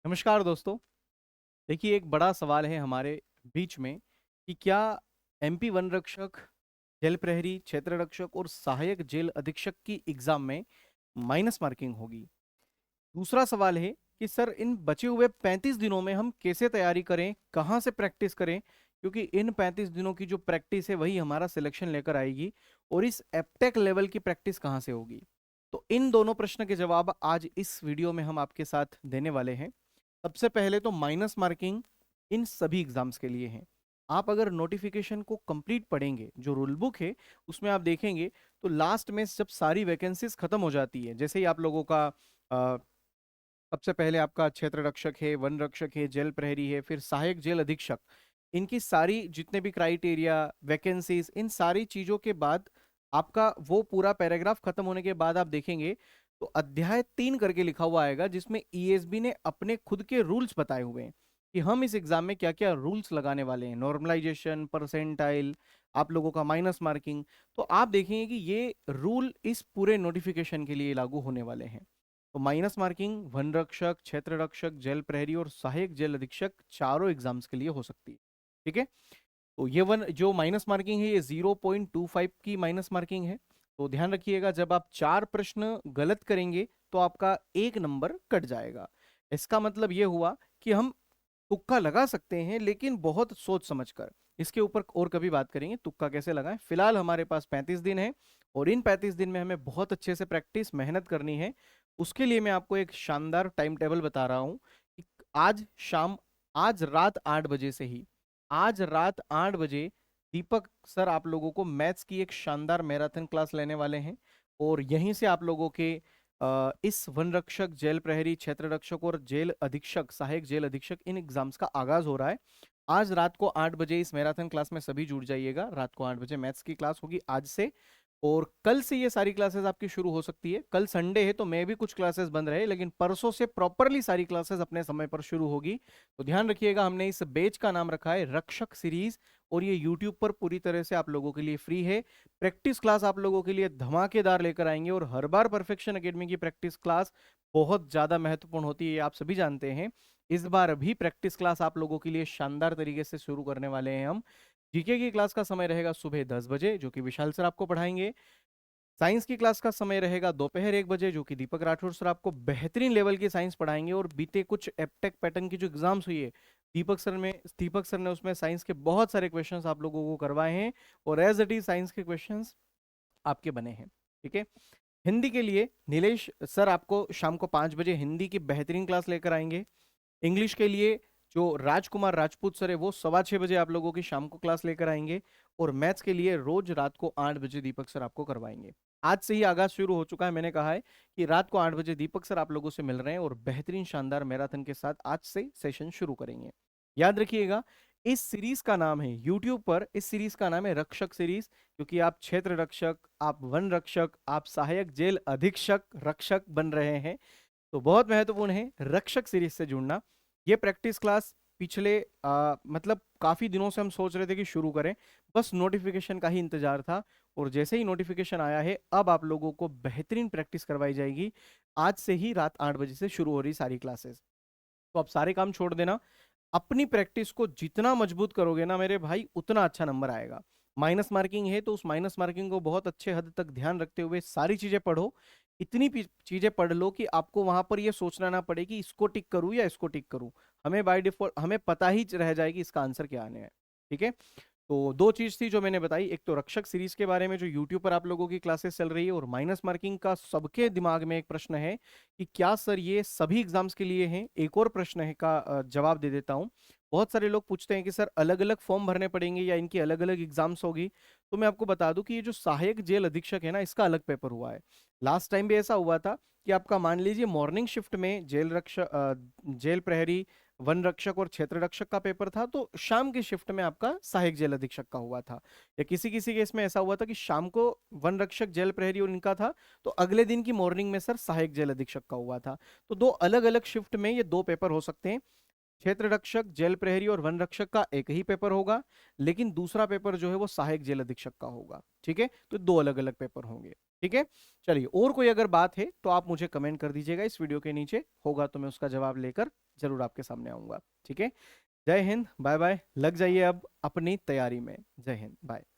नमस्कार दोस्तों। देखिए, एक बड़ा सवाल है हमारे बीच में कि क्या एमपी वन रक्षक, जेल प्रहरी, क्षेत्र रक्षक और सहायक जेल अधीक्षक की एग्जाम में माइनस मार्किंग होगी। दूसरा सवाल है कि सर इन बचे हुए 35 दिनों में हम कैसे तैयारी करें, कहाँ से प्रैक्टिस करें, क्योंकि इन 35 दिनों की जो प्रैक्टिस है वही हमारा सिलेक्शन लेकर आएगी। और इस एप्टेक लेवल की प्रैक्टिस कहाँ से होगी। तो इन दोनों प्रश्न के जवाब आज इस वीडियो में हम आपके साथ देने वाले हैं। सबसे पहले तो माइनस मार्किंग इन सभी एग्जाम्स के लिए है। आप अगर नोटिफिकेशन को कंप्लीट पढ़ेंगे, जो रूल बुक है उसमें आप देखेंगे, तो लास्ट में जब सारी वैकेंसीज खत्म हो जाती है, जैसे ही आप लोगों का सबसे पहले आपका क्षेत्र रक्षक है, वन रक्षक है, जेल प्रहरी है, फिर सहायक जेल अधीक्षक, इनकी सारी जितने भी क्राइटेरिया, वैकेंसीज, इन सारी चीजों के बाद आपका वो पूरा पैराग्राफ खत्म होने के बाद आप देखेंगे तो अध्याय 3 करके लिखा हुआ आएगा, जिसमें ईएसबी ने अपने खुद के रूल्स बताए हुए हैं कि हम इस एग्जाम में क्या क्या रूल्स लगाने वाले हैं। नॉर्मलाइजेशन, परसेंटाइल, आप लोगों का माइनस मार्किंग। तो आप देखेंगे कि ये रूल इस पूरे नोटिफिकेशन के लिए लागू होने वाले हैं। तो माइनस मार्किंग वन रक्षक, क्षेत्र रक्षक, जेल प्रहरी और सहायक जेल अधीक्षक चारों एग्जाम्स के लिए हो सकती है। ठीक है। तो ये वन जो माइनस मार्किंग है, ये 0.25 की माइनस मार्किंग है। तो ध्यान रखिएगा, जब आप 4 प्रश्न गलत करेंगे तो आपका 1 नंबर कट जाएगा। इसका मतलब ये हुआ कि हम तुक्का लगा सकते हैं, लेकिन बहुत सोच समझकर। इसके ऊपर और कभी बात करेंगे तुक्का कैसे लगाएं। फिलहाल हमारे पास 35 दिन है और इन 35 दिन में हमें बहुत अच्छे से प्रैक्टिस मेहनत करनी है। उसके लिए मैं आपको एक शानदार टाइम टेबल बता रहा हूं कि आज शाम, आज रात 8 बजे से ही, आज रात 8 बजे दीपक सर आप लोगों को मैथ्स की एक शानदार मैराथन क्लास लेने वाले हैं। और यहीं से आप लोगों के इस वन रक्षक, जेल प्रहरी, क्षेत्र रक्षक और जेल अधीक्षक, सहायक जेल अधीक्षक, इन एग्जाम्स का आगाज हो रहा है। आज रात को 8 बजे इस मैराथन क्लास में सभी जुड़ जाइएगा। रात को 8 बजे मैथ्स की क्लास होगी आज से। और कल से ये सारी क्लासेस आपकी शुरू हो सकती है। कल संडे है तो मैं भी कुछ क्लासेस बंद रहे, लेकिन परसों से प्रॉपरली सारी क्लासेस अपने समय पर शुरू होगी। तो ध्यान रखिएगा, हमने इस बैच का नाम रखा है रक्षक सीरीज, और ये यूट्यूब पर पूरी तरह से आप लोगों के लिए फ्री है। प्रैक्टिस क्लास आप लोगों के लिए धमाकेदार लेकर आएंगे, और हर बार परफेक्शन एकेडमी की प्रैक्टिस क्लास बहुत ज्यादा महत्वपूर्ण होती है, आप सभी जानते हैं। इस बार भी प्रैक्टिस क्लास आप लोगों के लिए शानदार तरीके से शुरू करने वाले हैं हम। जीके की क्लास का समय रहेगा सुबह 10 बजे, जो कि विशाल सर आपको पढ़ाएंगे। साइंस की क्लास का समय रहेगा दोपहर 1 बजे, जो कि दीपक राठौर सर आपको बेहतरीन लेवल की साइंस पढ़ाएंगे। और बीते कुछ एपटेक पैटर्न की जो एग्जाम्स हुई है, दीपक सर ने उसमें साइंस के बहुत सारे क्वेश्चंस आप लोगों को करवाए हैं, और एज इट इज साइंस के क्वेश्चंस आपके बने हैं। ठीक है। हिंदी के लिए नीलेश सर आपको शाम को 5 बजे हिंदी की बेहतरीन क्लास लेकर आएंगे। इंग्लिश के लिए जो राजकुमार राजपूत सर है, वो 6:15 बजे आप लोगों की शाम को क्लास लेकर आएंगे। और मैथ्स के लिए रोज रात को 8 बजे दीपक सर आपको करवाएंगे। आज से ही आगाज शुरू हो चुका है। मैंने कहा है कि रात को 8 बजे दीपक सर आप लोगों से मिल रहे हैं, और बेहतरीन शानदार मैराथन के साथ आज से सेशन शुरू करेंगे। याद रखिएगा, इस सीरीज का नाम है यूट्यूब पर, इस सीरीज का नाम है रक्षक सीरीज, क्योंकि आप क्षेत्र रक्षक, आप वन रक्षक, आप सहायक जेल अधीक्षक रक्षक बन रहे हैं। तो बहुत महत्वपूर्ण है रक्षक सीरीज से जुड़ना। ये प्रैक्टिस क्लास पिछले मतलब काफी दिनों से हम सोच रहे थे कि शुरू करें, बस नोटिफिकेशन का ही इंतजार था। और जैसे ही नोटिफिकेशन आया है, अब आप लोगों को बेहतरीन प्रैक्टिस करवाई जाएगी। आज से ही रात 8 बजे से शुरू हो रही सारी क्लासेस। तो आप सारे काम छोड़ देना, अपनी प्रैक्टिस को जितना मजबूत करोगे ना मेरे भाई, उतना अच्छा नंबर आएगा। माइनस मार्किंग है तो उस माइनस मार्किंग को बहुत अच्छे हद तक ध्यान रखते हुए सारी चीजें पढ़ो। इतनी चीजें पढ़ लो कि आपको वहां पर ये सोचना ना पड़े कि इसको टिक करूं या इसको टिक करूं। हमें बाय डिफॉल्ट हमें पता ही रह जाएगी इसका आंसर क्या आने है। ठीक है। तो दो चीज थी जो मैंने बताई, एक तो रक्षक सीरीज के बारे में जो यूट्यूब पर आप लोगों की क्लासेस चल रही है, और माइनस मार्किंग का सबके दिमाग में एक प्रश्न है कि क्या सर ये सभी एग्जाम्स के लिए हैं। एक और प्रश्न है का जवाब दे देता हूं। बहुत सारे लोग पूछते हैं कि सर अलग अलग फॉर्म भरने पड़ेंगे या इनकी अलग अलग एग्जाम्स होगी। तो मैं आपको बता दूं कि ये जो सहायक जेल अधीक्षक है ना, इसका अलग पेपर हुआ है। लास्ट टाइम भी ऐसा हुआ था कि आपका मान लीजिए मॉर्निंग शिफ्ट में जेल प्रहरी, वन रक्षक और क्षेत्र रक्षक का पेपर था, तो शाम की शिफ्ट में आपका सहायक जेल अधीक्षक का हुआ था। या किसी किसी केस में ऐसा हुआ था कि शाम को वन रक्षक, जेल प्रहरी और इनका था, तो अगले दिन की मॉर्निंग में सर सहायक जेल अधीक्षक का हुआ था। तो दो अलग अलग शिफ्ट में ये दो पेपर हो सकते हैं। क्षेत्र रक्षक, जेल प्रहरी और वन रक्षक का एक ही पेपर होगा, लेकिन दूसरा पेपर जो है वो सहायक जेल अधीक्षक का होगा। ठीक है। तो दो अलग अलग पेपर होंगे। ठीक है, चलिए, और कोई अगर बात है तो आप मुझे कमेंट कर दीजिएगा इस वीडियो के नीचे, होगा तो मैं उसका जवाब लेकर जरूर आपके सामने आऊंगा। ठीक है, जय हिंद, बाय बाय, लग जाइए अब अपनी तैयारी में। जय हिंद, बाय।